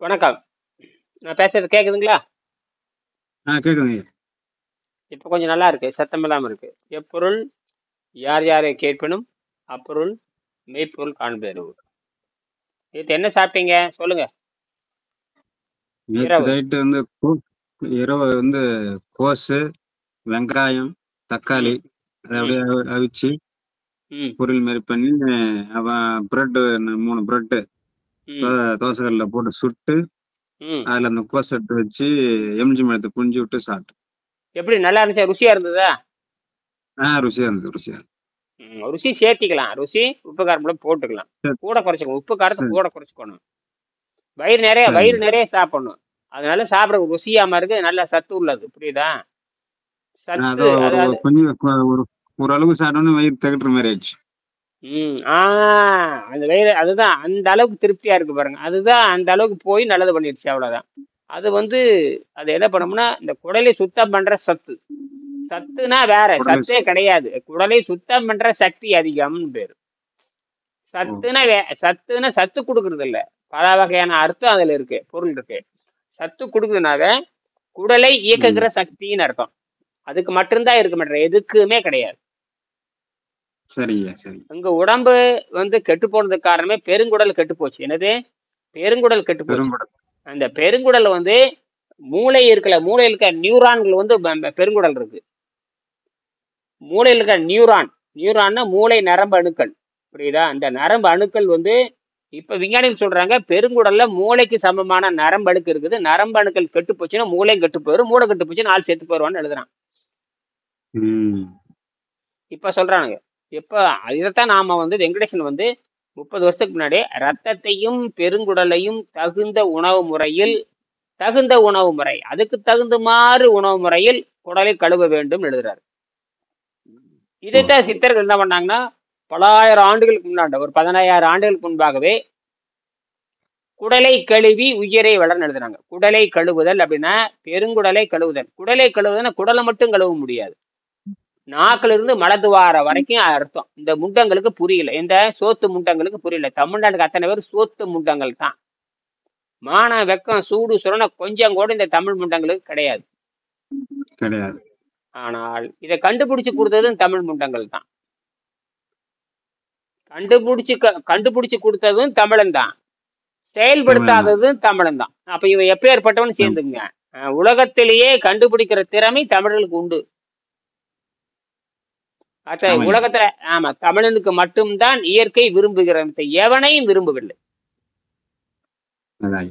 வணக்கம். நான் பேசுறது கேக்குதுங்களா? கேக்குதுங்க. இப்ப கொஞ்சம் நல்லா இருக்கு. சத்தம் இல்லாம இருக்கு. எப்பொருள் யார் யாரை கேட்பினும் அப்பொருள் மெய்ப்பொருள் காண்பேரு. நேத்து என்ன சாப்பிட்டீங்க? சொல்லுங்க. நேத்து இரவு. நைட்டு வந்து இரவு வந்து கோஸு, வெங்காயம், தக்காளி ம், அதை ம், அப்படியே அவிச்சு ம், பொரியல் மாதிரி பண்ணி, அவன் பிரெட்டு 3 பிரெட்டு ம், தோசைக்கல்ல போட்டு சுட்டு ம். அதில் அந்த கோஸ் எடுத்து வச்சு எம்ஜி மரத்தை புழிஞ்சு விட்டு சாப்பிட்டேன். எப்படி நல்லா இருந்துச்சா? ருசியா இருந்ததா? ருசியா இருந்தது, ருசியா இருந்தது. ருசி சேர்த்திக்கலாம். ருசி உப்பு காரம் கூட போட்டுக்கலாம். சரி, கூட குறைச்சிக்கணும். உப்பு காரத்தை சரி, கூட குறைச்சிக்கணும். வயிறு சரிங்க. நிறைய சாப்பிடணும். அதனால சாப்பிட ருசியாம இருக்கு. நல்ல சத்து உள்ளது. புரியுதா? அதோ சத்து ஒரு அதாவது கொஞ்சம் ஒரு ஓரளவுக்கு சாப்பிட்டோன்னு வயிறு திகட்டுற மாதிரி ஆயிடுச்சு. ம். அந்த வயிறு அதுதான். அந்த அளவுக்கு திருப்தியா இருக்கு பாருங்க. அதுதான் அந்த அளவுக்கு போய் நல்லது பண்ணிருச்சு அவ்வளவுதான். அது வந்து அது என்ன பண்ணும்னா, இந்த குடலை சுத்தம் பண்ற சத்து. சத்துனா வேற. உடனே சத்தே கிடையாது. குடலை சுத்தம் பண்ற சக்தி அதிகம்னு பேரு. ஓ, சத்துனா சத்து குடுக்கறது இல்ல. பல வகையான அர்த்தம் அதுல இருக்கு. பொருள் இருக்கு. சத்து குடுக்குறதுனால குடலை ம், இயக்குகிற சக்தின்னு அர்த்தம். அதுக்கு மட்டும்தான் இருக்கு மாட்டேன். எதுக்குமே கிடையாது. சரிங்க, சரிங்க. உங்க உடம்பு வந்து கெட்டு போனதுக்கு காரணமே பெருங்குடல் கெட்டு போச்சு. என்னது? பெருங்குடல் கெட்டு போச்சு. பெருங்குடல். அந்த பெருங்குடல் வந்து மூளையில் இருக்க நியூரான்கள் வந்து பெருங்குடல் இருக்கு. மூளையில் இருக்க நியூரான்னா மூளை நரம்பு அணுக்கள். புரியுதா? அந்த நரம்பு அணுக்கள் வந்து இப்ப விஞ்ஞானிகள் சொல்றாங்க பெருங்குடல்ல மூளைக்கு சமமான நரம்பு அணுக்கு இருக்குது. நரம்பு அணுக்கள் கெட்டு போச்சுன்னா மூளையும் கெட்டு போயிடும். மூளை கெட்டு போச்சுன்னா ஆள் செத்து போயிடுவான்னு எழுதுறான். ம். இப்ப சொல்றானுங்க. இப்ப இதைத்தான் நாம வந்து வெங்கடேசன் வந்து 30 வருஷத்துக்கு முன்னாடி ரத்தத்தையும் பெருங்குடலையும் தகுந்த உணவு முறை அதுக்கு தகுந்தமாறு உணவு முறையில் குடலை கழுவ வேண்டும் எழுதுறாரு. ஓ, இதைத்தான் சித்தர்கள் என்ன பண்ணாங்கன்னா பலாயிரம் ஆண்டுகளுக்கு முன்னாடி ஒரு 15,000 ஆண்டுகளுக்கு முன்பாகவே குடலை கழுவி உயிரை வளர்ன்னு எழுதுறாங்க. குடலை கழுவுதல் அப்படின்னா பெருங்குடலை கழுவுதல். குடலை கழுவுதல்னா குடலை மட்டும் கழுவ முடியாது. நாக்குல இருந்து மலதுவார வரைக்கும் அர்த்தம். இந்த முண்டங்களுக்கு புரியல. இந்த சோத்து முண்டங்களுக்கு புரியல. தமிழ்நாட்டுக்கு அத்தனை பேர் சோத்து முண்டங்கள் தான். மான வெக்கம் சூடு சுரண கொஞ்சம் கூட இந்த தமிழ் முண்டங்களுக்கு கிடையாது. கிடையாது. ஆனால் இதை கண்டுபிடிச்சு கொடுத்ததும் தமிழ் முண்டங்கள் தான். கண்டுபிடிச்சு கொடுத்ததும் தமிழன் தான். தமிழன் தான். செயல்படுத்தாததும் தமிழன் தான். அப்ப இவன் எப்பேற்பட்டவன் சேர்ந்துங்க. உலகத்திலேயே கண்டுபிடிக்கிற திறமை தமிழர்களுக்கு உண்டு. ஆமாய்யா. உலகத்துல ஆமா தமிழனுக்கு மட்டும்தான் இயற்கை விரும்புகிற எவனையும் விரும்பவில்லை. அதான்.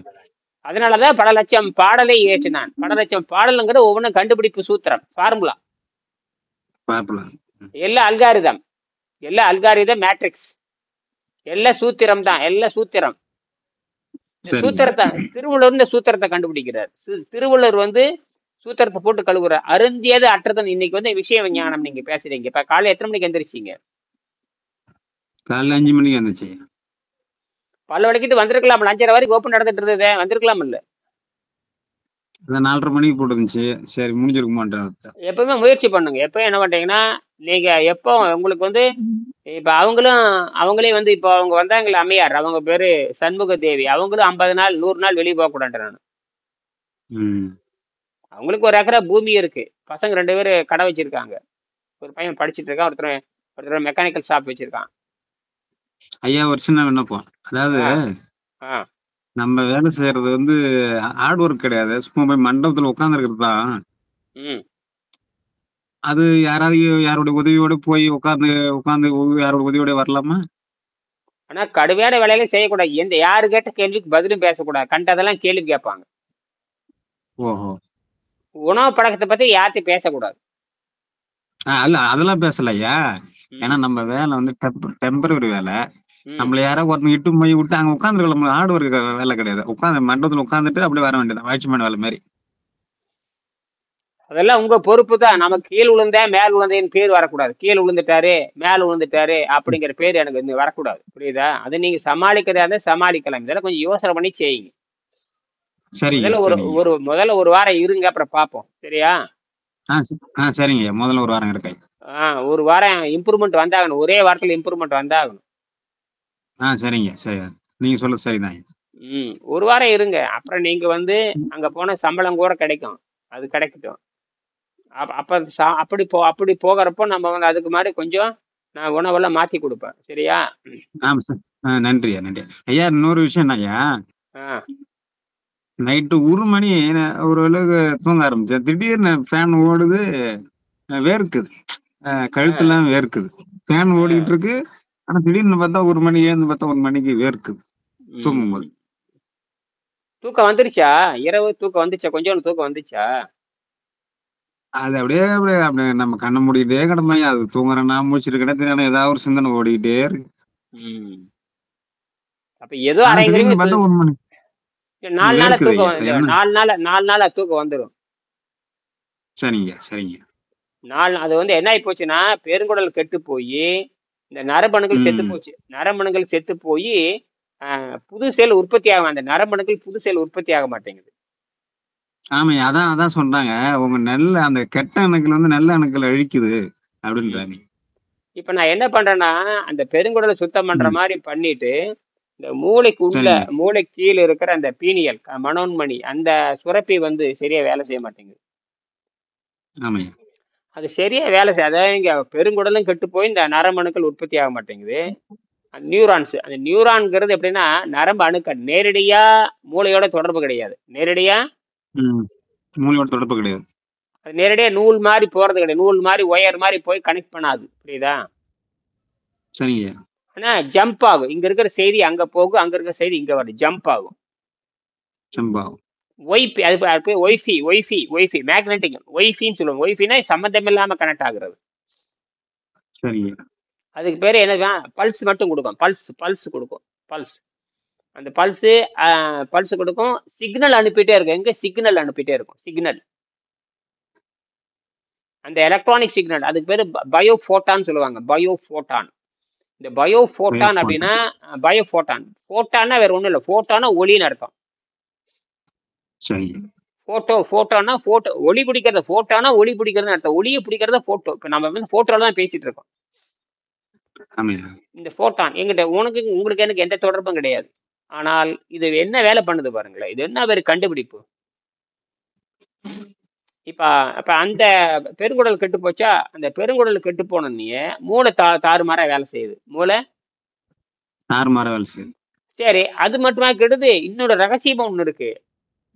அதனாலதான் பல லட்சம் பாடலை இயற்றினான். பல லட்சம் பாடலுங்கிற ஒவ்வொன்றும் கண்டுபிடிப்பு சூத்திரம் ஃபார்முலா. பார்க்கலாம். எல்லாம் அல்காரிதம் மேட்ரிக்ஸ் எல்லாம் சூத்திரம் தான். எல்லாம் சூத்திரம். இந்த சரிங்க. சூத்திரத்தை திருவள்ளுவர் இந்த சூத்திரத்தை கண்டுபிடிக்கிறார். திருவள்ளுவர் வந்து சூத்திரத்தை போட்டு கழுவுறார். அருந்தியது அற்றதன். இன்னைக்கு வந்து விஷய விஞ்ஞானம் நீங்க பேசுறீங்க. இப்ப காலை எத்தனை மணிக்கு எந்திரிச்சிங்க? காலைல 5 மணிக்கு வந்துச்சு. பல்ல வலிக்கிட்டு வந்திருக்கலாம். 5:30 வரைக்கும் ஓப்பன் நடந்துட்டு இருந்தது. வந்திருக்கலாம் இல்ல? அதான் 4:30 மணிக்கு போட்டுருந்துச்சு. சரி, முடிஞ்சிருக்க மாட்டேன். எப்பவுமே முயற்சி பண்ணுங்க. எப்பவும் என்ன பண்றீங்கன்னா நீங்க எப்போ உங்களுக்கு வந்து இப்ப அவங்களே வந்து இப்போ அவங்க வந்தாங்களே அம்மையார், அவங்க பேரு சண்முக தேவி. அவங்களும் 50 நாள் 100 நாள் வெளியே போக கூடாது. ம். அவங்களுக்கு ஒரு ஏக்கரா பூமி இருக்கு. பசங்க 2 பேரு கடை வச்சிருக்காங்க. ஒரு பையன் படிச்சுட்டு இருக்கான். ஒருத்தர் மெக்கானிக்கல் ஷாப் வச்சிருக்கான். ஐயா, ஒரு சின்ன விண்ணப்பம். அதாவது ஆ ஆ நம்ம வேலை செய்யறது வந்து ஹார்ட் ஒர்க் கிடையாது. சும்மா போய் மண்டபத்துல உட்காந்துருக்கிறது தான். ம் அது யாருடைய உதவியோட போய் உட்காந்து உட்காந்து யாரோட உதவியோட வரலாமா? ஆனா கடுமையான வேலையில செய்யக்கூடாது. யாரு கேட்ட கேள்விக்கு பதிலும் பேசக்கூடாது. கண்டதெல்லாம் கேள்வி கேட்பாங்க. ஓஹோ. உணவு பழக்கத்தை பத்தி யார்த்தையும் பேசக்கூடாது. அல்ல, அதெல்லாம் பேசல ஐயா. ஏன்னா ம் நம்ம வேலை வந்து டெம்பரரி வேலை. ம் நம்மள யாராவது ஒருத்தங்க இட்டு போய் விட்டு அங்க உட்காந்துருக்கலாம். ஹார்ட் ஒர்க் வேலை கிடையாது. உட்காந்து மண்டபத்துல உட்காந்துட்டு அப்படியே வர வேண்டியது வாட்ச்மேன் வேலை மாதிரி. அதெல்லாம் உங்க பொறுப்பு தான். நமக்கு கீழ் விழுந்தேன் மேல் விழுந்தேன்னு பேர் வரக்கூடாது. கீழ் விழுந்துட்டாரு மேல் விழுந்துட்டாரு அப்படிங்கிற பேர் எனக்கு இன்னும் வரக்கூடாது. புரியுதா? அது நீங்க சமாளிக்கிறதா இருந்தா சமாளிக்கலாம். இதெல்லாம் கொஞ்சம் யோசனை பண்ணி செய்யுங்க. சரிங்க, சரிங்க. முதல்ல ஒரு வாரம் இருங்க, அப்புறம் பார்ப்போம். சரியா? சரிங்க. முதல்ல ஒரு வாரம் இருக்கேன். ஒரு வாரம் இம்ப்ரூவ்மெண்ட் வந்தாகணும். ஒரே வாரத்துல இம்ப்ரூவ்மெண்ட் வந்தாகணும். சரிங்க, சரி. நீங்க சொல்றது சரிதான். ஒரு வாரம் இருங்க. அப்புறம் நீங்க வந்து அங்க போன சம்பளம் கூட கிடைக்கும். அது கிடைக்கட்டும். அப்ப அப்படி போகிறப்போ நம்ம வந்து அதுக்கு மாதிரி கொஞ்சம் நான் உணவெல்லாம் மாத்தி கொடுப்பேன். சரியா? ஆமா சார். நன்றியா நன்றி ஐயா. இன்னொரு விஷயம் ஐயா, ஆ நைட்டு 1 மணி ஓரளவுக்கு தூங்க ஆரம்பிச்சேன். திடீர்னு ஃபேன் ஓடுது, வேர்க்குது, ஆ கழுத்துலாம் வேர்க்குது. ஃபேன் ஆ ஓடிக்கிட்டு இருக்கு. ஆனா திடீர்னு பார்த்தா 1 மணி எழுந்து பார்த்தா 1 மணிக்கு வேர்க்குது தூங்கும்போது. ம். தூக்கம் வந்துருச்சா? இரவு தூக்கம் வந்துச்சா? கொஞ்சோண்டு தூக்கம் வந்துச்சா? அது அப்படியே அப்படியே அப்படியே நம்ம கண்ண மூடிக்கிட்டே கிடமையா. அது தூங்குறேன்னா முழிச்சிட்டு கிடக்குறேன்னா ஏதாவது ஒரு சிந்தனை ஓடிக்கிட்டே இருக்கு. ம். அப்ப ஏதோ ஆனா அரைங்குறையுமே திடீர்னு பார்த்தா 1 மணி 4 நாளா வேர்க்குது தூக்கம் ஐயா. இந்த என்ன? 4 நாளா தூக்கம் வந்துரும். சரிங்க சரிங்க. அது வந்து என்ன ஆயி போச்சுன்னா, பெருங்குடல் கெட்டு போயி, இந்த நரம்பணுக்கள் செத்து ம். போச்சு. நரம்பணுக்கள் செத்து போயி, அ புது செல் உற்பத்தி ஆகும். அந்த நரம்பணுக்கள் புது செல் உற்பத்தி ஆக மாட்டேங்குது. ஆமாய்யா. அதான் அதான் சொல்றாங்க. உங்க நல்ல அந்த கெட்ட அணுக்கள் வந்து நல்ல அணுக்கள அழிக்குது ம். அப்படின்றாங்க. இப்ப நான் என்ன பண்றேன்னா, அந்த பெருங்குடல சுத்தம் பண்ற ம். மாரி பண்ணிட்டு, இந்த மூளைக்கு உள்ள சரிங்க. மூளைக்கு கீழ இருக்கிற அந்த பீனியல் மனோன்மணி அந்த சுரப்பி வந்து சரியா வேலை செய்ய மாட்டேங்குது. ஆமாய்யா. அது சரியா வேலை அதாவது இங்க பெருங்குடலும் கெட்டு போய் இந்த நரம்பணுக்கள் உற்பத்தி ஆக மாட்டேங்குது. நியூரான்ஸ் அந்த நியூரான்ங்கிறது எப்படின்னா நரம்பு அணுக்கள் நேரடியா மூளையோட தொடர்பு கிடையாது. நேரடியா ம். மூளையோட தொடர்பு கிடையாது. அது நேரடியா நூல் மாதிரி போறது கிடையாது. நூல் மாதிரி ஒயர் மாதிரி போய் கனெக்ட் பண்ணாது. புரியுதா? சரிங்கய்யா. ஆனா ஜம்ப் ஆகும். இங்க இருக்கிற செய்தி அங்க போகும், அங்க இருக்கிற செய்தி இங்க வருது. ஜம்ப் ஆகும். செம்பாவும். ஒய்பி அது பேர் ஒய்ஃபி மேக்னெட்டிக் ஒய்ஃபின்னு சொல்லுவாங்க. ஒய்ஃபின்னா சம்மந்தம் இல்லாம கனெக்ட் ஆகுறது. சரிங்கய்யா. அதுக்கு பேரு என்னதுன்னா பல்ஸ் மட்டும் கொடுக்கும். பல்ஸ் கொடுக்கும். பல்ஸ் அந்த பல்ஸ் கொடுக்கும். சிக்னல் அனுப்பிட்டே இருக்கும். எங்க சிக்னல் அனுப்பிட்டே இருக்கும். சிக்னல் அந்த எலக்ட்ரானிக் சிக்னல் அதுக்கு பேரு பயோஃபோட்டான்னு சொல்லுவாங்க. பயோஃபோட்டான். இந்த பயோஃபோட்டான் பயோஃபோன். அப்படின்னா பயோஃபோட்டான். ஃபோட்டான்னா வேற ஒண்ணும் இல்லை. ஃபோட்டானா ஒளின்னு அர்த்தம். சரிங்க. போட்டோனா போட்டோ ஒளி பிடிக்கிறது. போட்டோனா ஒளி பிடிக்கிறதுன்னு அர்த்தம். ஒளியை பிடிக்கிறத போட்டோ. இப்ப நம்ம வந்து போட்டோல தான் பேசிட்டு இருக்கோம். ஆமாய்யா. இந்த போட்டான் எங்கிட்ட உங்களுக்கு எனக்கு எந்த தொடர்பும் கிடையாது. ஆனால் இது என்ன வேலை பண்ணுது பாருங்களேன். இது என்ன வேறு கண்டுபிடிப்பு. இப்ப இப்ப அந்த பெருங்குடல் கெட்டு போச்சா, அந்த பெருங்குடல் கெட்டு போனோடனே மூளை தாறுமாறா வேலை செய்யுது. மூளை தாறுமாறா வேலை செய்யுது. சரி அது மட்டுமா கெடுது. இன்னொரு ரகசியமா ஒண்ணு இருக்கு.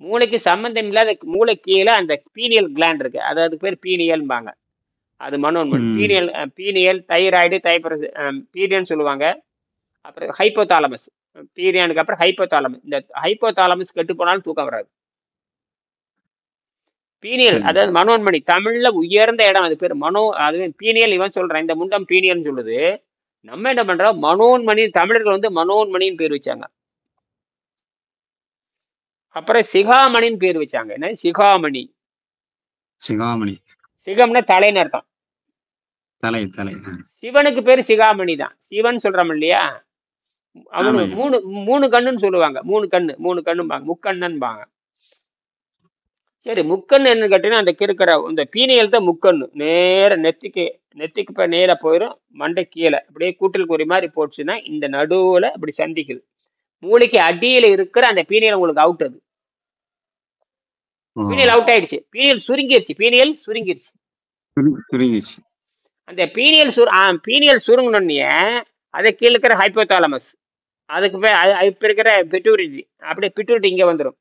மூளைக்கு சம்பந்தம் இல்லாத மூளை கீழே அந்த பீனியல் கிளாண்ட் இருக்கு. அதுக்கு பேர் பீனியல்பாங்க. அது மனோன்மணி. ம். பீனியல் தைராய்டு பீரியன் சொல்லுவாங்க. அப்புறம் ஹைப்போதாலமஸ். பீரியானுக்கு அப்புறம் ஹைப்போதாலமஸ். இந்த ஹைப்போதாலமஸ் கெட்டு போனாலும் தூக்கம் வராது. பீனியல் சரிங்க. அதாவது மனோன்மணி தமிழ்ல உயர்ந்த இடம். அது பேர் அது பீனியல் இவன் சொல்றான். இந்த முண்டம் பீனியல்னு சொல்லுது. நம்ம என்ன பண்றோம் மனோன்மணி. தமிழர்கள் வந்து மனோன்மணின்னு பேர் வச்சாங்க. அப்புறம் சிகாமணின்னு பேர் வச்சாங்க. என்ன சிகாமணி? சிகாமணி. சிகம்னா தலைன்னு அர்த்தம். தலை தலை. சிவனுக்கு பேரு சிகாமணி தான். சிவன் சொல்றோம் இல்லையா? அவனுக்கு ஆமாய்யா. மூணு மூணு கண்ணுன்னு சொல்லுவாங்க. மூணு கண்ணும்பாங்க. முக்கண்ணன்பாங்க. சரி முக்கண்ணு என்ன கேட்டீங்கன்னா அந்த இருக்கிற இந்த பீனியல் தான் முக்கண்ணு. நேர நெத்திக்கு போய் நேரா போயிடும். மண்டை கீழே அப்படியே கூட்டல் குறி மாதிரி போச்சுன்னா இந்த நடுவுல இப்படி சந்திக்குது. மூளைக்கு அடியில இருக்கிற அந்த பீனியல் உங்களுக்கு அவுட். அது ஓ. பீனியல் அவுட் ஆயிடுச்சு. பீனியல் சுருங்கிருச்சு. சுருங்கிச்சு. அந்த பீனியல் சுருங்கினோடனே அதை கீழே இருக்கிற ஹைப்போதாலமஸ். அதுக்கு பேர் இப்ப இருக்கிற பிட்டூரிட்டி. அப்படியே பிட்டூரிட்டி இங்க வந்துடும்.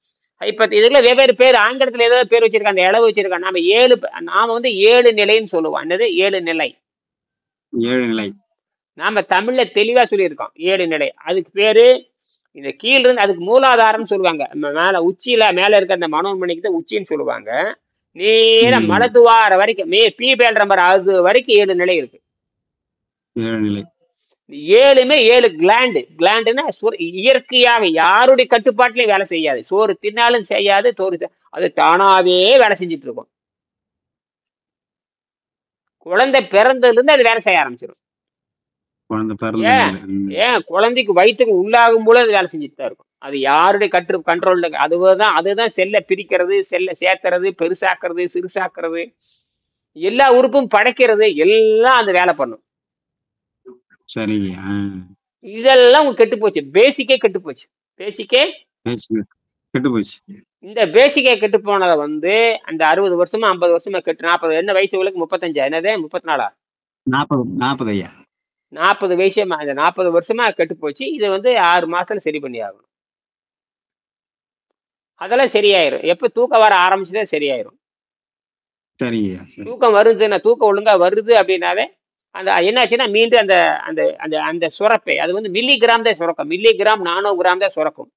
இதுல வெவ்வேறு பேர் ஆங்கிலத்துல ஏதாவது பேர் வச்சிருக்காங்க. அந்த இளவு வச்சிருக்காங்க. நாம வந்து 7 நிலைன்னு சொல்லுவோம். என்னது 7 நிலை? 7 நிலை. நாம தமிழ்ல தெளிவா சொல்லியிருக்கோம். 7 நிலை. அதுக்கு பேரு இந்த கீழ இருந்து அதுக்கு மூலாதாரம் சொல்லுவாங்க. மேல உச்சியில மேல இருக்க அந்த மனோன்மணிக்கு தான் உச்சின்னு சொல்லுவாங்க. நேரம் மலதுவார வரைக்கும் பீ பேல் நம்பர் அது வரைக்கும் 7 நிலை இருக்கு. 7 நிலை. 7மே 7 கிளாண்டுன்னா இயற்கையாக யாருடைய கட்டுப்பாட்டிலையும் வேலை செய்யாது. சோறு தின்னாலும் செய்யாது. அது தானாவே வேலை செஞ்சுட்டு இருக்கும். குழந்தை பிறந்ததுல இருந்து அது வேலை செய்ய ஆரம்பிச்சிடும். குழந்தை பிறந்ததுல. ஏன் குழந்தைக்கு வயிற்றுக்கு உள்ளாகும் போது அது வேலை செஞ்சுட்டு தான் இருக்கும். அது யாருடைய கண்ட்ரோல்ல அதுதான் செல்லை பிரிக்கிறது, செல்லை சேர்த்துறது, பெருசாக்குறது, சிறுசாக்குறது, எல்லா உறுப்பும் படைக்கிறது எல்லாம் அந்த வேலை பண்ணும். சரிங்க. இதெல்லாம் கெட்டு போச்சு. பேசிக்கே கெட்டு போச்சு. பேசிக்கே கெட்டு போச்சு. இந்த பேசிக்கா கெட்டு போனதை வந்து அந்த 60 வருஷமா 50 வருஷமா கெட்டு 40 என்ன வயசு உங்களுக்கு 35 என்னது 34 40 ஐயா. 40 வயசுமா அந்த 40 வருஷமா கெட்டு போச்சு. இது வந்து 6 மாசத்துல சரி பண்ணி ஆகணும். அதெல்லாம் சரியாயிரும். எப்ப தூக்கம் வர ஆரம்பிச்சதே சரியாயிரும். சரிங்கய்யா, சரி. தூக்கம் வருதுன்னா தூக்கம் ஒழுங்கா வருது அப்படின்னாவே அந்த என்னாச்சுன்னா மீண்டும் அந்த அந்த அந்த அந்த சுரப்பை அது வந்து மில்லிகிராம் தான் சுரக்கும். மில்லிகிராம் நானோகிராம் தான் சுரக்கும்.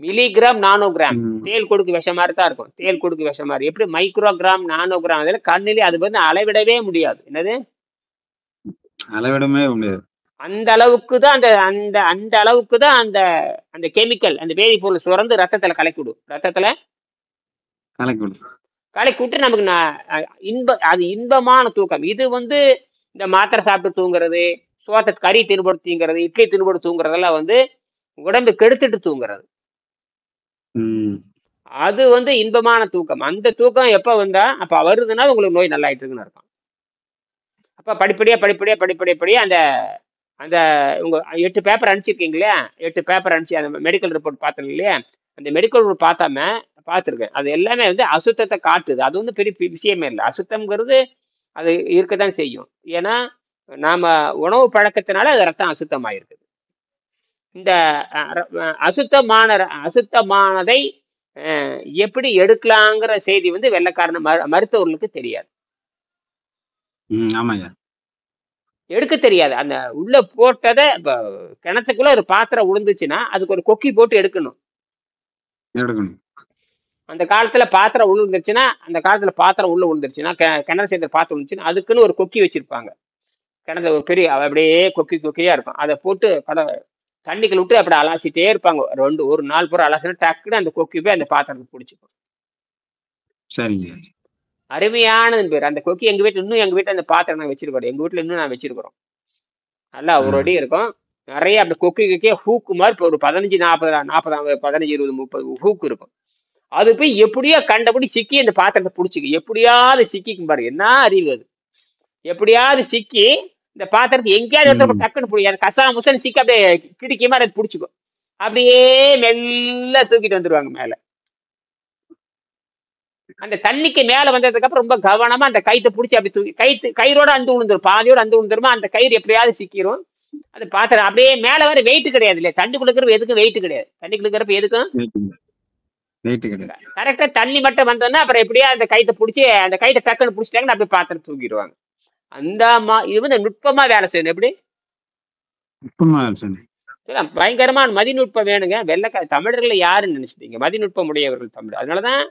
மில்லிகிராம் நானோகிராம் தேல் கொடுக்கு விஷம் மாதிரி தான் இருக்கும். தேல் கொடுக்கு விஷம் மாதிரி எப்படி மைக்ரோகிராம் நானோகிராம் அதில் கண்ணிலே அது வந்து அளவிடவே முடியாது. என்னது அளவிடவே முடியாது. அந்த அளவுக்கு தான் அந்த அந்த அந்த அளவுக்கு தான் அந்த அந்த கெமிக்கல் அந்த வேதிப்பொருள் சுரந்து ரத்தத்துல கலக்கிவிடும். ரத்தத்துல கலக்கிவிட்டு நமக்கு அது இன்பமான தூக்கம். இது வந்து இந்த மாத்திரை சாப்பிட்டு தூங்குறது, சோத்தை கறி தின்போடு தூங்குறது, இட்லி தின்போடு தூங்குறதெல்லாம் வந்து உடம்பு கெடுத்துட்டு தூங்குறது. அது வந்து இன்பமான தூக்கம். அந்த தூக்கம் எப்ப வந்தா அப்ப வருதுன்னா உங்களுக்கு நோய் நல்லாயிட்டு இருக்குன்னு அர்த்தம். அப்ப படிப்படியா அந்த அந்த உங்க 8 பேப்பர் அனுப்பிச்சிருக்கீங்களே, 8 பேப்பர் அனுப்பிச்சு அந்த மெடிக்கல் ரிப்போர்ட் பார்த்தீங்க இல்லையா, அந்த மெடிக்கல் ரிப்போர்ட் பார்த்துருக்கேன். அது எல்லாமே வந்து அசுத்தத்தை காட்டுது. அது வந்து பெரிய விஷயமே இல்லை. அசுத்தம்ங்கிறது அது இருக்கதான் செய்யும். ஏன்னா நாம உணவு பழக்கத்தினால அது ரத்தம் அசுத்தமாயிருக்குது. இந்த அசுத்தமானதை எப்படி எடுக்கலாங்கிற செய்தி வந்து வெள்ளைக்காரன மருத்துவர்களுக்கு தெரியாது. எடுக்க தெரியாது. அந்த உள்ள போட்டதை கிணத்துக்குள்ள ஒரு பாத்திரம் விழுந்துச்சுன்னா அதுக்கு ஒரு கொக்கி போட்டு எடுக்கணும். அந்த காலத்துல பாத்திரம் விழுந்துருச்சுன்னா உள்ள விழுந்துருச்சுன்னா கிணறு சேர்ந்த பாத்திரம் விழுந்துச்சுன்னா அதுக்குன்னு ஒரு கொக்கி வச்சிருப்பாங்க. கிணத்துல ஒரு பெரிய அப்படியே கொக்கியா இருக்கும். அதை போட்டு தண்ணிக்குள்ள விட்டு அப்படி அலாசிட்டே இருப்பாங்க. ஒரு நாள் பூரா அலாசினா டக்குன்னு அந்த கொக்கி போய் அந்த பாத்திரத்தை பிடிச்சிக்கும். சரிங்க. அருமையானது பேர். அந்த கொக்கி எங்க வீட்டுல அந்த பாத்திரம் நான் வச்சிருக்கோம். எங்க வீட்டுல இன்னும் நான் வச்சிருக்கிறோம். நல்லா ஒரு அடி இருக்கும். நிறைய அப்படி கொக்கிக்கே ஹூக்கு மாதிரி இப்போ ஒரு 15 40 15 20 30 ஹூக்கு இருக்கும். அது போய் எப்படியோ கண்டபடி சிக்கி அந்த பாத்திரத்தை பிடிச்சிக்கும். எப்படியாவது சிக்கிக்கும் பாருங்க. என்ன அறிவு அது. எப்படியாவது சிக்கி இந்த பாத்திரத்தை எங்கேயாவது டக்குன்னு பிடிக்கும். கசா முசன் சிக்கி அப்படியே கிடிக்க மாதிரி அது பிடிச்சிக்கும். அப்படியே மெல்ல தூக்கிட்டு வந்துருவாங்க மேல. அந்த தண்ணிக்கு மேல வந்ததுக்கு அப்புறம் ரொம்ப கவனமா அந்த கயிற்றை பிடிச்சி அப்படி தூக்கி கயிறோட அந்து விழுந்துரும். பாதியோட அந்து விழுந்துருமா அந்த கயிறு எப்படியாவது சிக்கிரும். அது பாத்திரம் அப்படியே மேல வர வெயிட் கிடையாது இல்லையா. தண்ணி குளிக்கிறப்ப எதுக்கும் வெயிட் கிடையாது. தண்ணி குளிக்கிறப்ப எதுக்கும் கரெக்டா தண்ணி மட்டும் வந்தோன்னா அப்புறம் எப்படியா அந்த கயிற்றை பிடிச்சி அந்த கயிற்றை டக்குன்னு பிடிச்சிட்டாங்கன்னு அப்படியே பாத்திரம் தூக்கிடுவாங்க. அந்த இது வந்து நுட்பமா வேலை செய்யணும். எப்படி பயங்கரமான மதிநுட்பம் வேணுங்க. தமிழர்கள் யாருன்னு நினைச்சிட்டீங்க? மதிநுட்பம் உடையவர்கள் தமிழ். அதனாலதான்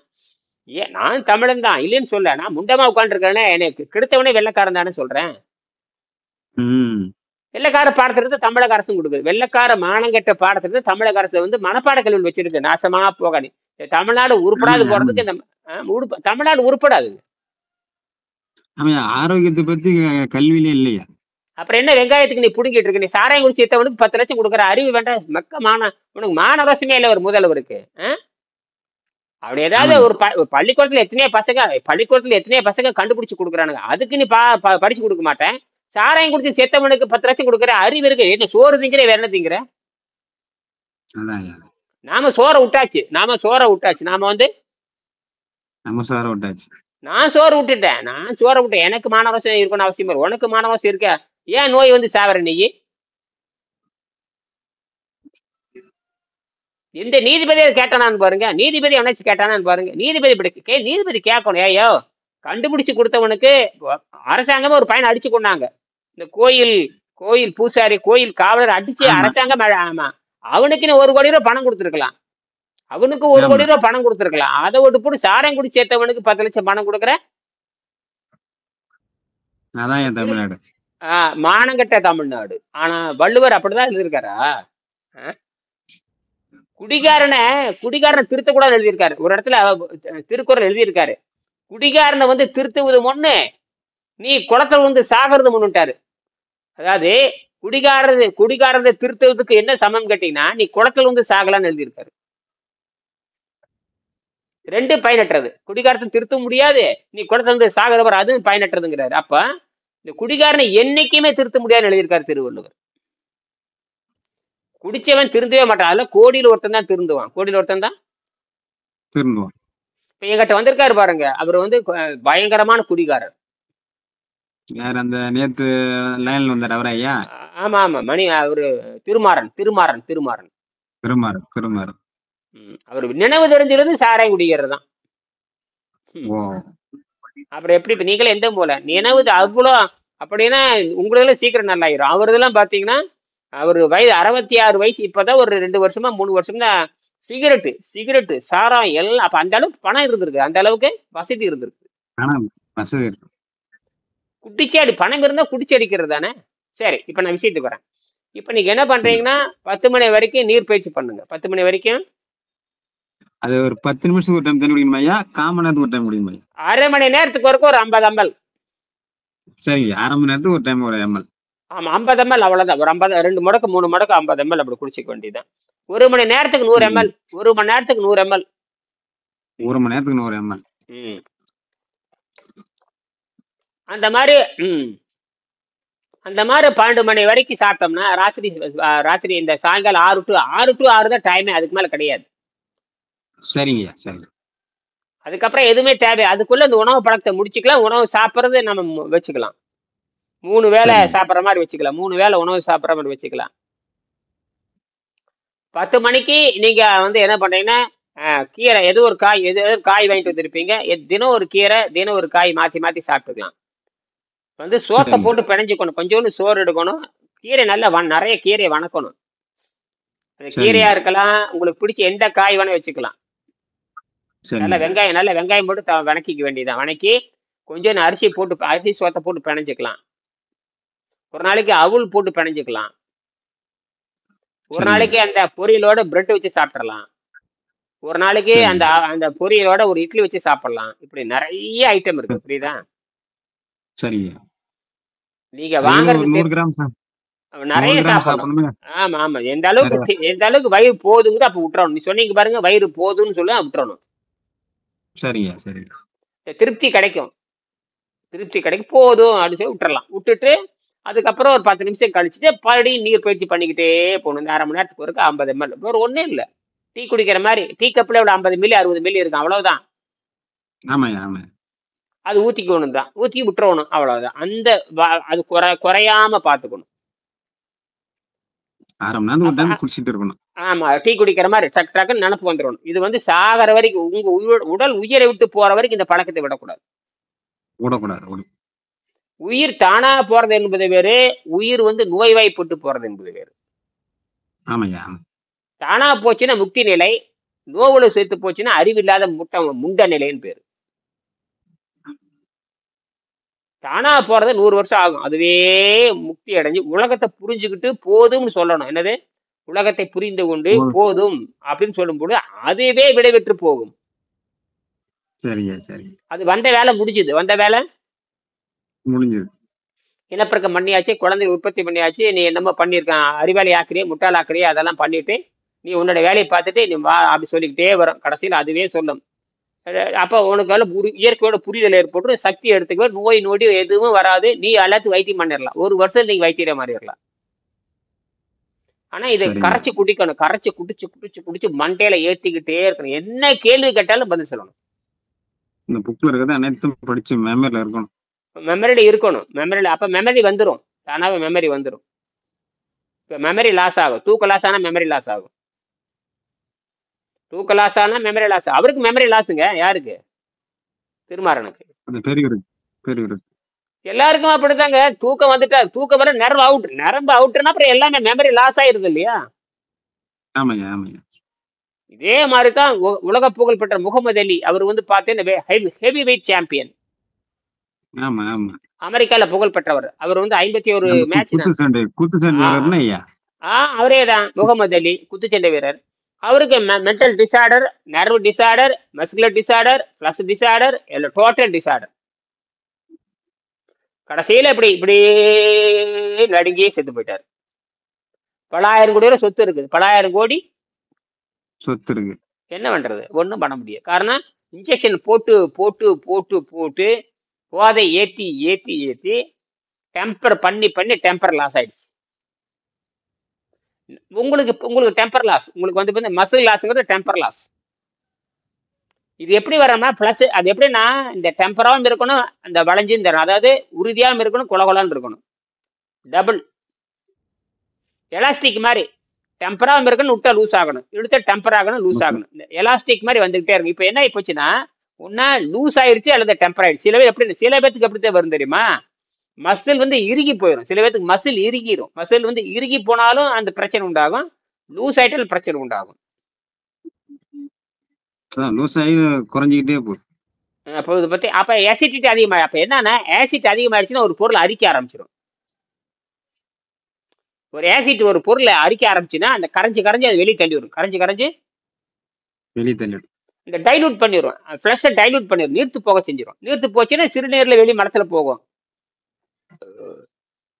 நான் தமிழன் தான் இல்லைன்னு சொல்ல. நான் முண்டமா உட்காந்துருக்கேனே எனக்கு கெடுத்தவனே வெள்ளைக்காரன் தானே சொல்றேன். வெள்ளைக்கார பாடத்திலிருந்து தமிழக அரசும் கொடுக்குது. வெள்ளைக்கார மானங்கெட்ட பாடத்திலிருந்து தமிழக அரசு வந்து மனப்பாட கல்வி வச்சிருக்கு. நாசமா போகாது. தமிழ்நாடு உருப்படாது போறதுக்கு இந்த தமிழ்நாடு உருப்படாது. ஆரோக்கியத்தை பத்தி கல்வியிலே இல்லையா? அப்புறம் என்ன வெங்காயத்துக்கு நீ புடுங்கிட்டு இருக்க? நீ சாராயம் குடிச்சு எத்தவனுக்கு 10 லட்சம் கொடுக்குற அறிவு வேண்டாம்? உனக்கு மானவசியமே இல்லை ஒரு முதல்வருக்கு. அப்படி ஏதாவது ஒரு பள்ளிக்கூடத்துல எத்தனையோ பசங்க கண்டுபிடிச்சு கொடுக்குறானுங்க. அதுக்கு நீ படிச்சு கொடுக்க மாட்டேன். சாராயம் குடிச்சு செத்தவனுக்கு 10 லட்சம் கொடுக்குற அறிவு இருக்கு. என்ன சோறு திங்கிற வேற என்ன திங்கிற? நாம சோறை விட்டாச்சு. நான் சோறை விட்டேன். எனக்கு மானவசியம் இருக்கணும் அவசியம் இல்லை. உனக்கு மானவசியம் இருக்க? ஏன் நோய் வந்து சாவர நீ? இந்த நீதிபதியை கேட்டானான்னு பாருங்க. நீதிபதி அவனாச்சு கேட்டானான்னு பாருங்க. நீதிபதி கேட்கணும். ஏயோ கண்டுபிடிச்சு கொடுத்தவனுக்கு அரசாங்கமே ஒரு பையனை அடிச்சு கொண்டாங்க. இந்த கோயில் பூசாரி கோயில் காவலர் அடிச்சு அரசாங்கம். ஆமா, அவனுக்கு 1 கோடி ரூபாய் பணம் கொடுத்துருக்கலாம். அதை விட்டு போட்டு சாராயம் குடி சேர்த்தவனுக்கு 10 லட்சம் பணம் கொடுக்குற மானங்கட்ட தமிழ்நாடு. ஆனா வள்ளுவர் அப்படிதான் எழுதியிருக்காரா? குடிகாரனை திருத்தக்கூடாது எழுதியிருக்காரு. ஒரு இடத்துல திருக்குறள் எழுதியிருக்காரு. குடிகாரனை வந்து திருத்துவது ஒண்ணு, நீ குளத்துல வந்து சாகிறது முன்னுட்டாரு. அதாவது குடிகாரதை திருத்துவதுக்கு என்ன சமம் கேட்டீங்கன்னா நீ குளத்துல வந்து சாகலான்னு எழுதியிருக்காரு. 2 பயனற்றது. குடிகாரத்தை திருத்த முடியாது, நீ குளத்துல வந்து சாகிறவர் அதுவும் பயனற்றதுங்கிறாரு. அப்ப இந்த குடிகாரனை என்னைக்குமே திருத்த முடியாதுன்னு எழுதியிருக்காரு திருவள்ளுவர். குடிச்சவன் திருந்தவே மாட்டான். அதுல கோடியில ஒருத்தன் தான் திருந்துவான். கோடியில ஒருத்தன் தான். திருந்துவோம். இப்ப என்கிட்ட வந்திருக்காரு பாருங்க, அவர் வந்து பயங்கரமான குடிகாரர். யார் அந்த நேத்து லைன்ல வந்தார் அவரா ஐயா? ஆமா ஆமா, மணி அவரு திருமாறன் திருமாறன் திருமாறன். திருமாறு திருமாறு. அவர் நினைவு தெரிஞ்சிருந்து சாராயம் குடிக்கிறது தான். ஓ அப்புறம் எப்படி இப்ப நீங்களே எந்த போல நினைவு அவ்வளோ அப்படின்னா உங்களுக்கு சீக்கிரம் நல்லாயிரும். அவருதெல்லாம் பாத்தீங்கன்னா அவரு வயது 66 வயசு. இப்பதான் ஒரு 2 வருஷமா 3 வருஷம் தான் சிகரெட்டு சாராயம் எல்லாம். அப்ப அந்த அளவுக்கு பணம் இருந்திருக்கு, அந்த அளவுக்கு வசதி இருந்திருக்கு. ஆனா வசதி இருக்கு. குடிச்சாடி பணம் இருந்தா குடிச்சு அடிக்கிறது தானே. சரி, இப்ப நான் விஷயத்துக்கு வரேன். இப்ப நீங்க என்ன பண்றீங்கன்னா 10 மணி வரைக்கும் நீர் பயிற்சி பண்ணுங்க. 10 மணி வரைக்கும். அது ஒரு 10 நிமிஷத்துக்கு ஒரு டைம் தண்ணி குடிக்கணுமா ஐயா? 1/4 மணி நேரத்துக்கு ஒரு டைம் குடிக்கணுமா ஐயா? அரை மணி நேரத்துக்கு வரைக்கும் ஒரு 50 ml. சரிங்க, 1/2 மணி நேரத்துக்கு ஒரு டைம் ஒரு ml. ஆமா 50 ml அவ்வளவுதான். ஒரு 50, 2 மடக்கு 3 மடக்கு 50 ml அப்படி குடிச்சிக்க வேண்டியதுதான். 1 மணி நேரத்துக்கு 100 ml. 1 மணி நேரத்துக்கு 100 ml. 1 மணி நேரத்துக்கு 100 ml. அந்த மாதிரி அந்த மாதிரி 12 மணி வரைக்கும் சாப்பிட்டோம்னா ராத்திரி இந்த சாயங்காலம் 6 to 6 தான் டைமே, அதுக்கு மேல கிடையாது. சரிங்கய்யா சரி. அதுக்கப்புறம் எதுவுமே தேவை, அதுக்குள்ள இந்த உணவு பழக்கத்தை முடிச்சுக்கலாம். உணவு சாப்பிட்றது நம்ம வச்சுக்கலாம். 3 வேளை சாப்பிட்ற மாதிரி வச்சுக்கலாம். 3 வேளை உணவு சாப்பிட்ற மாதிரி வச்சுக்கலாம். 10 மணிக்கு நீங்க வந்து என்ன பண்றீங்கன்னா கீரை எது ஒரு காய் வாங்கிட்டு வந்திருப்பீங்க. தினம் ஒரு கீரை, தினம் ஒரு காய் மாத்தி மாத்தி சாப்பிட்டுக்கலாம். வந்து சோத்தை போட்டு பிணைஞ்சுக்கணும். கொஞ்சோண்டு சோறு எடுக்கணும். கீரை நல்லா நிறைய கீரையை வணக்கணும். அந்த கீரையா இருக்கலாம், உங்களுக்கு பிடிச்ச எந்த காய் வேணா வச்சுக்கலாம். நல்ல வெங்காயம் போட்டு வணக்கிக்க வேண்டியதான். வணக்கி கொஞ்சம் அரிசி சோத்தை போட்டு பிணைஞ்சுக்கலாம். ஒரு நாளைக்கு அவுள் போட்டு பிணைஞ்சுக்கலாம். ஒரு நாளைக்கு அந்த பொரியலோட பிரெட் வச்சு சாப்பிடலாம். ஒரு நாளைக்கு அந்த பொரியலோட ஒரு இட்லி வச்சு சாப்பிடலாம். இப்படி நிறைய ஐட்டம் இருக்கு, புரியுதா? சரிங்க. நீங்க வாங்குறது நிறைய சாப்பிடணும். ஆமா ஆமா, எந்த அளவுக்கு வயிறு போதுங்க அப்ப விட்டுறணும். நீ சொன்னீங்க பாருங்க, வயிறு போதுன்னு சொல்லி விட்டுறணும். சரிங்க சரி. திருப்தி கிடைக்கும் போதும் அப்படின்னு சொல்லி விட்டுறலாம். விட்டுட்டு அதுக்கப்புறம் ஒரு 10 நிமிஷம் கழிச்சுட்டு படி நீர் பயிற்சி பண்ணிக்கிட்டே போகணும். இந்த 1/2 மணி நேரத்துக்கு ஒருக்க 50 ml. ஒரு ஒன்றும் இல்லை, டீ குடிக்கிற மாதிரி. டீ கப்பில் எவ்வளோ 50 மில்லி 60 மில்லி இருக்கும், அவ்வளவுதான். அது ஊத்திக்கணும் தான், ஊத்தி விட்டுறணும், அவ்வளவுதான். அது குறையாம பாத்துக்கணும். ஆமா, டீ குடிக்கிற மாதிரி டக் டக்குன்னு நினப்பு வந்துடணும். இது வந்து சாகர வரைக்கும், உங்க உடல் உயிரை விட்டு போற வரைக்கும் இந்த பழக்கத்தை விடக்கூடாது. உயிர் தானா போறது என்பது வேறு, உயிர் வந்து நோய்வாய்ப்பட்டு போறது என்பது வேறு. தானா போச்சுன்னா முக்தி நிலை, நோவுல சேர்த்து போச்சுன்னா அறிவில்லாத முண்ட நிலைன்னு பேரு. தானா போறது 100 வருஷம் ஆகும். அதுவே முக்தி அடைஞ்சு உலகத்தை புரிஞ்சுக்கிட்டு போதும்னு சொல்லணும். என்னது? உலகத்தை புரிந்து கொண்டு போதும் அப்படின்னு சொல்லும்போது அதுவே விடைபெற்று போகும். அது வந்த வேலை முடிஞ்சுது. வந்த வேலை முடிஞ்சது. இனப்பெருக்கம் பண்ணியாச்சு, குழந்தை உற்பத்தி பண்ணியாச்சு. நீ என்னமோ பண்ணியிருக்கான், அறிவாளி ஆக்கிறிய, முட்டாள் ஆக்கிறிய, அதெல்லாம் பண்ணிட்டு நீ உன்னோட வேலையை பார்த்துட்டு நீ வா அப்படி சொல்லிக்கிட்டே வரும். கடைசியில் அதுவே சொல்லும். அப்ப உனக்கு இயற்கையோட புரிதல் ஏற்பட்டு சக்தி எடுத்துக்க, நோய் நொடி எதுவும் வராது. நீ எல்லாத்தையும் வைத்தியம் பண்ணிடலாம். 1 வருஷம் நீங்க வைத்தியரை மாறிடலாம். ஆனா இதை கரைச்சு குடிக்கணும். கரைச்சு குடிச்சு குடிச்சு குடிச்சு மண்டையில ஏத்திக்கிட்டே இருக்கணும். என்ன கேள்வி கேட்டாலும் பதில் சொல்லணும். இந்த புக்ல இருக்கிறது அனைத்தும் படிச்சு மெமரியில இருக்கணும். மெமரியில இருக்கணும். அப்ப மெமரி வந்துடும், தானாவே மெமரி வந்துடும். இப்ப மெமரி லாஸ் ஆகும். தூக்க லாஸ் ஆனா மெமரி லாஸ் ஆகும். தூக்க லாஸ் ஆனா மெமரி லாஸ். அவருக்கு மெமரி லாஸுங்க. யாருக்கு? திருமாறனுக்கு. எல்லாருக்கும் அப்படித்தாங்க. தூக்கம் வந்துட்டா, தூக்கம் வர நரம்பு அவுட்னா அப்புறம் எல்லாமே மெமரி லாஸ் ஆயிருது இல்லையா? இதே மாதிரிதான் உலக புகழ் பெற்ற முகமது அலி. அவர் வந்து பார்த்தேன் ஹெவி வெயிட் சாம்பியன். அமெரிக்கால புகழ் பெற்றவர். அவர் வந்து 51 மேட்ச். அவரே தான் முகமது அலி, குத்துச்சண்டை வீரர். அவருக்கு mental disorder, nerve disorder, muscular disorder, flush disorder, total disorder. கடைசியில இப்படி நடுங்கியே செத்து போயிட்டார். பல ஆயிரம் கோடி சொத்து இருக்குது. பல ஆயிரம் கோடி சொத்து இருக்கு. என்ன பண்றது? ஒன்றும் பண்ண முடியாது. காரணம் இன்ஜெக்ஷன் போட்டு போட்டு போட்டு போட்டு போதை ஏத்தி ஏத்தி ஏத்தி டெம்பர் பண்ணி டெம்பர் லாஸ் ஆயிடுச்சு. உங்களுக்கு உங்களுக்கு டெம்பர் லாஸ், உங்களுக்கு வந்து மசில் லாஸ்ங்கிறது டெம்பர் லாஸ். இது எப்படி வரமா பிளஸ், அது எப்படின்னா இந்த டெம்பராவும் இருக்கணும், அந்த வளைஞ்சும் தரணும், அதாவது உறுதியாகவும் இருக்கணும், குலகுலான்னு இருக்கணும். டபுள் எலாஸ்டிக் மாதிரி டெம்பராகவும் இருக்கணும், விட்டா லூஸ் ஆகணும், இழுத்த டெம்பர் ஆகணும், லூஸ் ஆகணும். இந்த எலாஸ்டிக் மாதிரி வந்துகிட்டே இருக்கும். இப்போ என்ன ஆயிப்போச்சுன்னா ஒன்னா லூஸ் ஆயிடுச்சு அல்லது டெம்பர் ஆயிடுச்சு. சில பேர் எப்படி, சில பேத்துக்கு எப்படித்தான் வரும் தெரியுமா, மசில் வந்து இறுகி போயிடும். சில பேத்துக்கு மசில் இறுகிரும். மசில் வந்து இறுகி போனாலும் அந்த பிரச்சனை உண்டாகும், லூஸ் ஆயிட்டாலும் பிரச்சனை உண்டாகும். லூஸ் ஆகி குறைஞ்சிக்கிட்டே போகுது. அப்போ இதை பத்தி அப்ப ஆசிடிட்டி அதிகமாக, அப்ப என்னன்னா ஆசிட் அதிகமாயிடுச்சுன்னா ஒரு பொருள் அரிக்க ஆரம்பிச்சிடும். ஒரு ஆசிட் ஒரு பொருளை அரிக்க ஆரம்பிச்சுன்னா அந்த கரைஞ்சி அது வெளியே தள்ளி வரும். கரைஞ்சி வெளியே தள்ளிடும். இந்த டைலூட் பண்ணிடும், ஃப்ளஷை டைலூட் பண்ணிடும், நீர்த்து போக செஞ்சிடும். நீர்த்து போச்சுன்னா சிறுநீர்ல வெளி மலத்துல போகும்.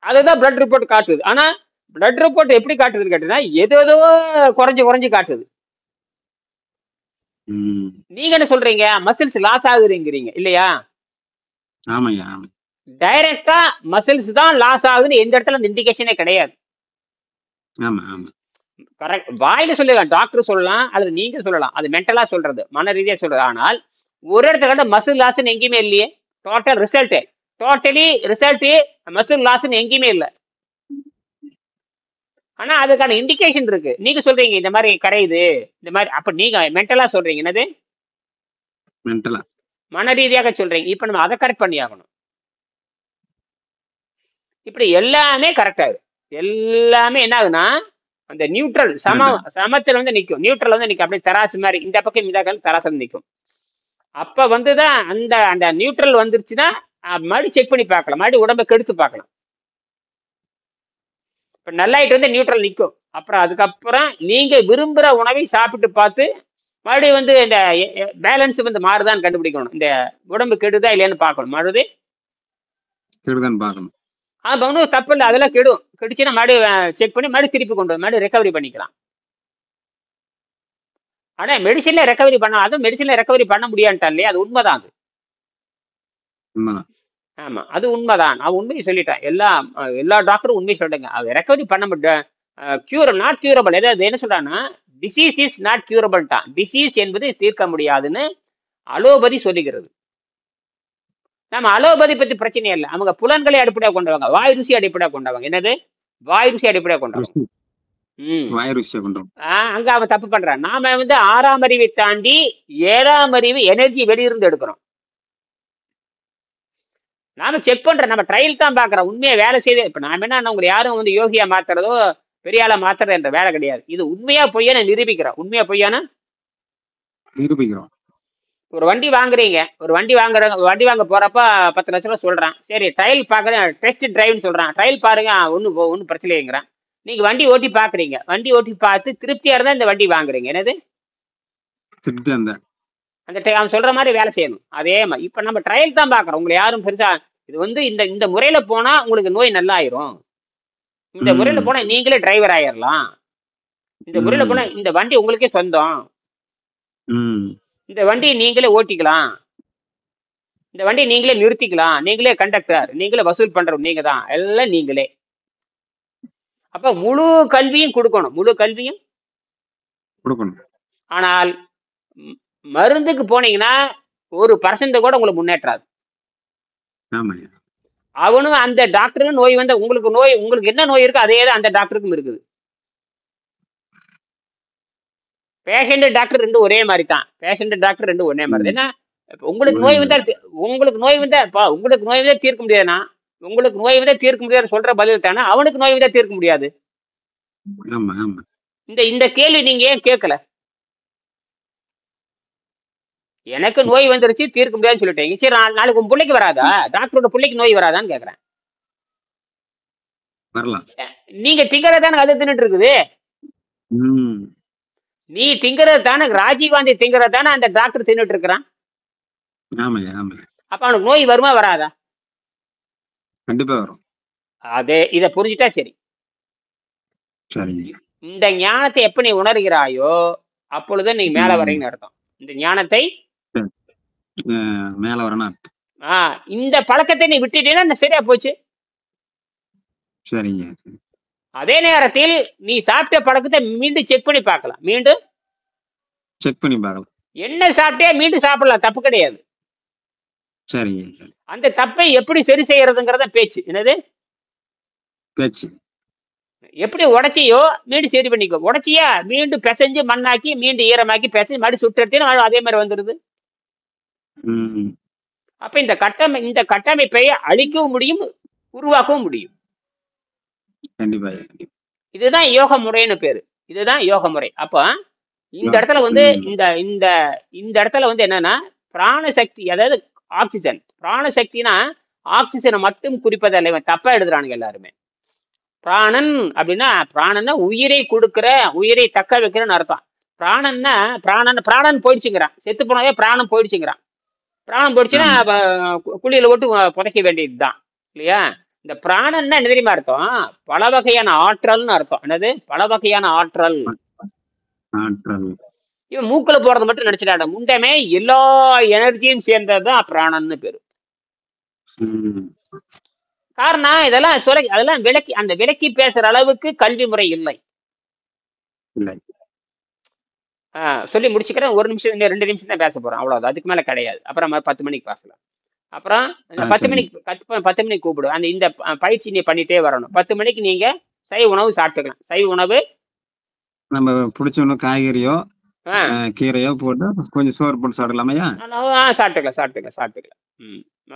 அதுதான் பிளட் ரிப்போர்ட் காட்டுது. ஆனா பிளட் ரிப்போர்ட் எப்படி காட்டுதுன்னு கேட்டீங்கன்னா ஏதோ குறைஞ்சு காட்டுது. நீங்க என்ன சொல்றீங்க, மசில்ஸ் லாஸ் ஆகுதுங்கிறீங்க இல்லையா? ஆமாய்யா. டைரக்டா மசில்ஸ் தான் லாஸ் ஆகுதுன்னு எந்த இடத்துல அந்த இண்டிகேஷனே கிடையாது. ஆமா ஆமா கரெக்ட். வாயில சொல்லலாம், டாக்டர் சொல்லலாம், அல்லது நீங்க சொல்லலாம், அது மென்டலா சொல்றது, மன ரீதியா சொல்றது. ஆனால் ஒரு இடத்துல கண்ட மசில் லாஸ்ன்னு எங்கேயுமே இல்லையே. டோட்டலி ரிசல்ட் மசில் லாஸ்ன்னு எங்கேயுமே இல்லை. ஆனா அதுக்கான இண்டிகேஷன் இருக்கு. நீங்க சொல்றீங்க இந்த மாதிரி கரையுது இந்த மாதிரி, அப்ப நீங்க மென்டலா சொல்றீங்க. என்னது மென்டலா, மன ரீதியாக சொல்றீங்க. இப்ப நம்ம அதை கரெக்ட் பண்ணி ஆகணும். இப்படி எல்லாமே கரெக்ட் ஆகுது. எல்லாமே என்ன ஆகுதுன்னா அந்த நியூட்ரல் சமத்துல வந்து நிற்கும். நியூட்ரல் வந்து நிற்கும், அப்படியே தராசு மாதிரி இந்த பக்கம் இந்த பக்கம் தராசு நிற்கும். அப்ப வந்துதான் அந்த அந்த நியூட்ரல் வந்துருச்சுன்னா மறுபடியும் செக் பண்ணி பார்க்கலாம், மறுபடியும் உடம்பை கெடுத்து பார்க்கலாம். இப்ப நல்லாயிட்டு வந்து நியூட்ரல் நிற்கும். அப்புறம் அதுக்கப்புறம் நீங்க விரும்புற உணவை சாப்பிட்டு பார்த்து மறுபடியும் வந்து இந்த பேலன்ஸ் வந்து மாறுதான்னு கண்டுபிடிக்கணும். இந்த உடம்பு கெடுதா இல்லையான்னு பார்க்கணும். மறுபடியும் கெடுதான்னு பார்க்கணும். அது ஒன்றும் தப்பு இல்லை, அதெல்லாம் கெடுச்சுன்னா மறுபடியும் செக் பண்ணி மறுபடியும் திருப்பி கொண்டு வந்து மறுபடியும் ரெக்கவரி பண்ணிக்கலாம். ஆனா மெடிசன்ல ரெக்கவரி பண்ண, அதுவும் மெடிசன்ல ரெக்கவரி பண்ண முடியான்ட்டா இல்லையா, அது உண்மைதான். அது ஆமா, அது உண்மைதான். நான் உண்மையை சொல்லிட்டேன். எல்லா டாக்டரும் உண்மையை சொல்லிட்டேங்க. அது ரெக்கவரி பண்ண முடியும், நாட் கியூரபிள். ஏதாவது என்ன சொல்றாங்கன்னா டிசீஸ் இஸ் நாட் கியூரபிள் தான். டிசீஸ் என்பது தீர்க்க முடியாதுன்னு அலோபதி சொல்லுகிறது. நம்ம அலோபதி பத்தி பிரச்சனை இல்லை. அவங்க புலன்களை அடிப்படையாக கொண்டவங்க, வாய் ருசி அடிப்படையாக கொண்டவங்க. என்னது வாய் ருசி அடிப்படையாக கொண்டவங்க. அங்க அவன் தப்பு பண்றான். நாம வந்து 6ஆம் அறிவை தாண்டி 7ஆம் அறிவு எனர்ஜி வெளியிருந்து எடுக்கிறோம். நாம செக் பண்றோம், நம்ம ட்ரையல் தான் பாக்குறோம். உண்மையா வேலை செய்து இப்ப நாம என்ன, உங்களை யாரும் வந்து யோகியா மாத்துறதோ பெரிய ஆளா மாத்துறது என்ற வேலை கிடையாது. இது உண்மையா பொய்யான நிரூபிக்கிறோம். உண்மையா பொய்யான நிரூபிக்கிறோம். ஒரு வண்டி வாங்குறீங்க, வண்டி வாங்க போறப்ப 10 லட்சம் ரூபாய் சொல்றான். சரி ட்ரையல் பாக்குறேன், டெஸ்ட் டிரைவ்னு சொல்றான். ட்ரையல் பாருங்க, ஒன்னும் பிரச்சனை இல்லைங்கிறான். நீங்க வண்டி ஓட்டி பாக்குறீங்க, வண்டி ஓட்டி பார்த்து திருப்தியா இருந்தா இந்த வண்டி வாங்குறீங்க. என்னது திருப்தி? அந்த அவன் சொல்ற மாதிரி வேலை செய்யணும். அதே மாதிரி இப்ப நம்ம ட்ரையல் தான் பாக்குறோம். உங்களை யாரும் பெருசா இது வந்து இந்த முறையில போனா உங்களுக்கு நோய் நல்லா ஆயிரும், இந்த முறையில போனா நீங்களே டிரைவர் ஆயிரலாம், இந்த முறையில போனா இந்த வண்டி உங்களுக்கே சொந்தம், இந்த வண்டியை நீங்களே ஓட்டிக்கலாம், இந்த வண்டியை நீங்களே நிறுத்திக்கலாம், நீங்களே கண்டக்டர், நீங்களே வசூல் பண்றோம், நீங்க தான் எல்லாம் நீங்களே. அப்ப முழு கல்வியும் கொடுக்கணும், முழு கல்வியும் கொடுக்கணும். ஆனால் மருந்துக்கு போனீங்கன்னா 1% கூட உங்களுக்கு முன்னேற்றாது. அவனும் அந்த டாக்டருக்கு நோய் வந்த உங்களுக்கு என்ன நோய் இருக்கு அதே தான் அந்த டாக்டருக்கும் இருக்குது. பேஷண்ட் டாக்டர் ரெண்டும் ஒரே மாதிரி தான். பேஷண்ட் டாக்டர் ரெண்டும் ஒரே மாதிரி. ஏன்னா உங்களுக்கு நோய் வந்தா தீர்க்க முடியாதுன்னா, உங்களுக்கு நோய் வந்தா தீர்க்க முடியாது சொல்ற பதில் தானே அவனுக்கு நோய் வந்தா தீர்க்க முடியாது. இந்த கேள்வி நீங்க ஏன் கேட்கல? எனக்கு நோய் வந்துருச்சு தீர்க்க முடியாதுன்னு சொல்லிட்டீங்க. சரி நாளைக்கு உன் பிள்ளைக்கு வராதா, டாக்டரோட பிள்ளைக்கு நோய் வராதான்னு கேக்குறேன். நீங்க திங்கறதானே அது தின்னுட்டு இருக்குது. நீ திங்கறது தானே, ராஜீவ் காந்தி திங்கறது தானே அந்த டாக்டர் தின்னுட்டு இருக்கிறான். அப்ப அவனுக்கு நோய் வருமா வராதா? கண்டிப்பா வரும். அதே இத புரிஞ்சுட்டா சரி. இந்த ஞானத்தை எப்ப நீ உணர்கிறாயோ அப்பொழுது நீ மேல வரீங்கன்னு அர்த்தம். இந்த ஞானத்தை மேல வரணும். இந்த பழக்கத்தை நீ விட்டுட்டீங்கன்னா சரியா போச்சு. சரிங்க. அதே நேரத்தில் நீ சாப்பிட்ட பழக்கத்தை மீண்டும் செக் பண்ணி பார்க்கலாம். மீண்டும் செக் பண்ணி பார்க்கலாம். என்ன சாப்பிட்டே மீண்டும் சாப்பிடலாம், தப்பு கிடையாது. சரிங்க, சரி. அந்த தப்பை எப்படி சரி செய்யறதுங்கிறத பேச்சு. என்னது? பேச்சு. எப்படி உடைச்சியோ மீண்டும் சரி பண்ணிக்கோ. உடைச்சியா மீண்டும் பிசைஞ்சு மண்ணாக்கி மீண்டும் ஈரமாக்கி பிசைஞ்சு மறுபடியும் சுட்டு எடுத்தீங்கன்னா அதே மாதிரி வந்துடுது. ம். அப்ப இந்த கட்டமைப்பை அழிக்கவும் முடியும், உருவாக்கவும் முடியும். கண்டிப்பா ஐயா, கண்டிப்பா. இதுதான் யோக முறைன்னு பேரு. இதுதான் யோக முறை. அப்ப இந்த இடத்துல வந்து ம். இந்த இந்த இந்த இடத்துல வந்து என்னன்னா பிராணசக்தி, அதாவது ஆக்சிஜன். பிராணசக்தினா ஆக்சிஜனை மட்டும் குறிப்பதல்ல. இவன் தப்பா எழுதுறானுங்க எல்லாருமே. பிராணன் அப்படின்னா பிராணன்னா உயிரை கொடுக்கிற, உயிரை தக்க வைக்கிறன்னு அர்த்தம். பிராணன்னா பிராணன் போயிடுச்சுங்கிறான். செத்து போனவே பிராணம் போயிடுச்சுங்கிறான். பிராணம் போயிடுச்சுன்னா ஆமா. குழியில ஓட்டு புதைக்க வேண்டியதுதான் இல்லையா? இந்த பிராணன்னா என்ன தெரியுமா அர்த்தம்? பல வகையான ஆற்றல்னு அர்த்தம். என்னது? பல வகையான ஆற்றல். ஆற்றல். இவன் மூக்குல போறது மட்டும் நினைச்சிடாட. முண்டமே எல்லா எனர்ஜியும் சேர்ந்ததுதான் பிராணன்னு பேரு. ம். காரணம் இதெல்லாம் அதெல்லாம் விளக்கி, அந்த விளக்கி பேசுற அளவுக்கு கல்வி முறை இல்லை. இல்லை. சொல்லி முடிச்சுக்கிறேன். ஒரு நிமிஷம், 2 நிமிஷம் தான் பேச போறேன், அவ்வளவுதான். அதுக்கு மேல கிடையாது. அப்புறம் 10 மணிக்கு பேசலாம். அப்புறம் இந்த 10 சரி. மணிக்கு 10 மணிக்கு கூப்பிடு. இந்த பயிற்சி நீ பண்ணிட்டே வரணும். 10 மணிக்கு நீங்க சைவ உணவு சாப்பிட்டுக்கலாம். சைவ உணவு நம்ம பிடிச்ச காய்கறியோ ஆ கீரையோ போட்டு கொஞ்சம் சோறு போட்டு சாப்பிடலாமையா? சாப்பிட்டுக்கலாம்.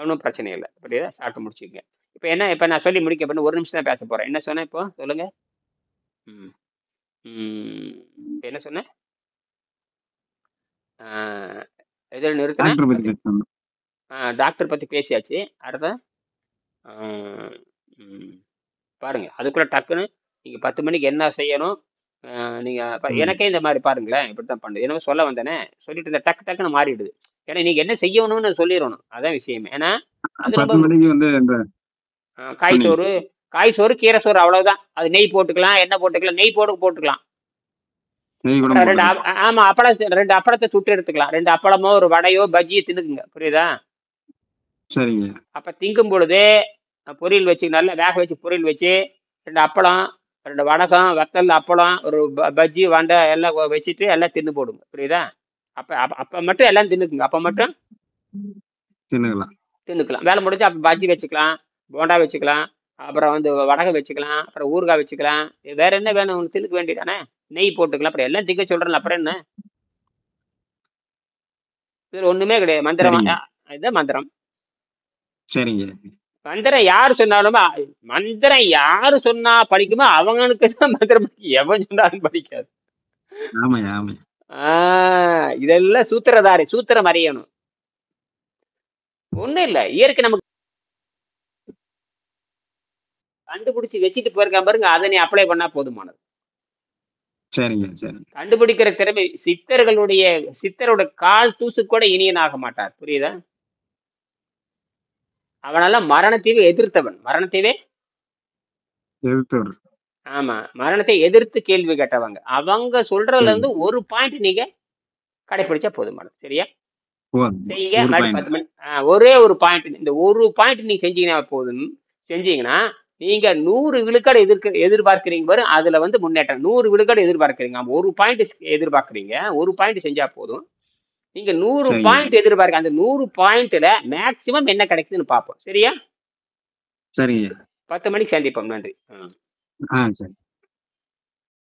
ஒன்றும் பிரச்சனை இல்லை. அப்படியே சாப்பிட்டு முடிச்சுக்கங்க. இப்போ நான் சொல்லி முடிக்க பண்ண 1 நிமிஷம் தான் பேச போறேன். என்ன சொன்னேன் இப்போ சொல்லுங்க. ம் இப்ப என்ன சொன்னேன்? இதில் நிறுத்தினேன். டாக்டர் பத்தி பேசணும். டாக்டர் பத்தி பேசியாச்சு. அடுத்த பாருங்க, அதுக்குள்ள டக்குன்னு நீங்க 10 மணிக்கு என்ன செய்யணும். நீங்க எனக்கே இந்த மாதிரி பாருங்களேன், இப்படித்தான் பண்ணுது. என்ன சொல்ல வந்தேனே சொல்லிட்டு இருந்த டக்குன்னு மாறிடுது. ஏன்னா நீங்க என்ன செய்யணும்னு சொல்லிடணும். அதான் விஷயம். ஏன்னா அது 10 மணிக்கு வந்து இந்த காய் சோறு கீரை சோறு அவ்வளவுதான். அது நெய் போட்டுக்கலாம், எண்ணெய் போட்டுக்கலாம். நெய் போட்டுக்கலாம். நெய் கூட அப்புறம் போட்டுக்கலாம். ஆமா, ரெண்டு அப்பளத்தை சுட்டு எடுத்துக்கலாம். 2 அப்பளமோ ஒரு வடையோ பஜ்ஜியோ தின்னுக்குங்க. புரியுதா? சரிங்க. அப்ப திங்கும் பொழுது பொரியல் வச்சு, நல்லா வேக வச்சு பொரியல் வச்சு 2 அப்பளம், 2 வடகம், வத்தல், அப்பளம், ஒரு பஜ்ஜி வண்டை எல்லாம் வச்சுட்டு எல்லாம் தின்னு போடுங்க. புரியுதா? அப்ப மட்டும் எல்லாம் தின்னுக்குங்க. அப்ப மட்டும் தின்னுக்கலாம். வேலை முடிஞ்சு அப்ப பஜ்ஜி வச்சுக்கலாம், போண்டா வச்சுக்கலாம், அப்புறம் வந்து வடகம் வச்சுக்கலாம், அப்புறம் ஊறுகாய் வச்சுக்கலாம். வேற என்ன வேணும் உனக்கு? தின்னுக்க வேண்டியதானே. நெய் போட்டுக்கலாம். அப்புறம் எல்லாம் திங்க சொல்றேன். அப்புறம் என்ன? இதுல ஒண்ணுமே கிடையாது. மந்திரம் இதுதான் மந்திரம். சரிங்க. மந்திரம் யாரு சொன்னாலும், மந்திரம் யாரு சொன்னா படிக்குமோ அவங்களுக்கு தான் மந்திரம் படிக்கும். எவன் சொன்னாலும் படிக்காது. இதெல்லாம் சூத்திரதாரி, சூத்திரம் அறியணும். ஒண்ணும் இல்ல, இயற்கை நமக்கு கண்டுபிடிச்சு வச்சுட்டு போயிருக்கான் பாருங்க, அதை நீ அப்ளை பண்ணா போதுமானது. சரிங்க, சரி. கண்டுபிடிக்கிற திறமை சித்தரோட கால் தூசு கூட இனியனாக மாட்டார். புரியுதா? அவனெல்லாம் மரணத்தையே எதிர்த்தவன். ஆமா, மரணத்தை எதிர்த்து கேள்வி கேட்டவங்க. அவங்க சொல்றதுல இருந்து ஒரு பாயிண்ட் நீங்க கடைபிடிச்சா போதுமானது. சரியா? செய்யுங்க. 10 மணி ஒரே ஒரு பாயிண்ட். இந்த ஒரு பாயிண்ட் நீங்க செஞ்சீங்கன்னா போதும். செஞ்சீங்கன்னா நீங்க 100 விழுக்காடு எதிர்பார்க்கிறீங்க பாரு, அதுல வந்து முன்னேற்றம். 100 விழுக்காடு எதிர்பார்க்கிறீங்க. ஒரு பாயிண்ட் எதிர்பார்க்கிறீங்க, ஒரு பாயிண்ட் செஞ்சா போதும். நீங்க 100 பாயிண்ட் எதிர்பார்க்க. அந்த 100 பாயிண்ட்ல மேக்சிமம் என்ன கிடைக்குதுன்னு பார்ப்போம். சரியா? சரிங்க. 10 மணிக்கு சந்திப்போம். நன்றி. சரி.